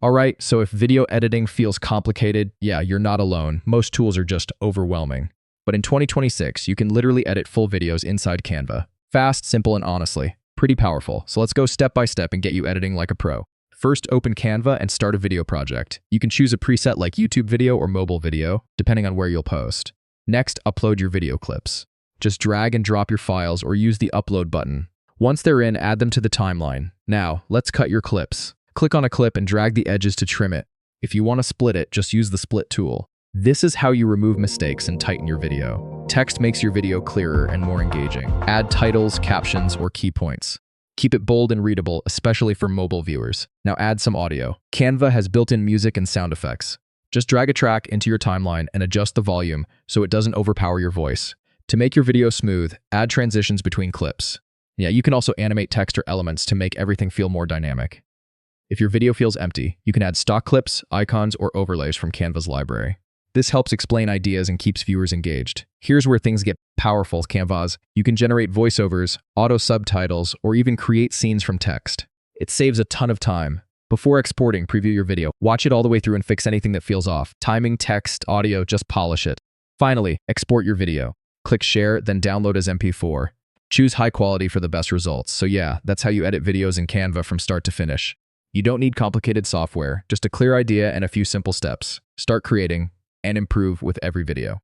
Alright, so if video editing feels complicated, yeah, you're not alone. Most tools are just overwhelming. But in 2026, you can literally edit full videos inside Canva. Fast, simple, and honestly, pretty powerful. So let's go step by step and get you editing like a pro. First, open Canva and start a video project. You can choose a preset like YouTube video or mobile video, depending on where you'll post. Next, upload your video clips. Just drag and drop your files or use the upload button. Once they're in, add them to the timeline. Now, let's cut your clips. Click on a clip and drag the edges to trim it. If you want to split it, just use the split tool. This is how you remove mistakes and tighten your video. Text makes your video clearer and more engaging. Add titles, captions, or key points. Keep it bold and readable, especially for mobile viewers. Now add some audio. Canva has built-in music and sound effects. Just drag a track into your timeline and adjust the volume so it doesn't overpower your voice. To make your video smooth, add transitions between clips. Yeah, you can also animate text or elements to make everything feel more dynamic. If your video feels empty, you can add stock clips, icons, or overlays from Canva's library. This helps explain ideas and keeps viewers engaged. Here's where things get powerful, Canvas. You can generate voiceovers, auto subtitles, or even create scenes from text. It saves a ton of time. Before exporting, preview your video. Watch it all the way through and fix anything that feels off. Timing, text, audio, just polish it. Finally, export your video. Click share, then download as MP4. Choose high quality for the best results. So yeah, that's how you edit videos in Canva from start to finish. You don't need complicated software, just a clear idea and a few simple steps. Start creating and improve with every video.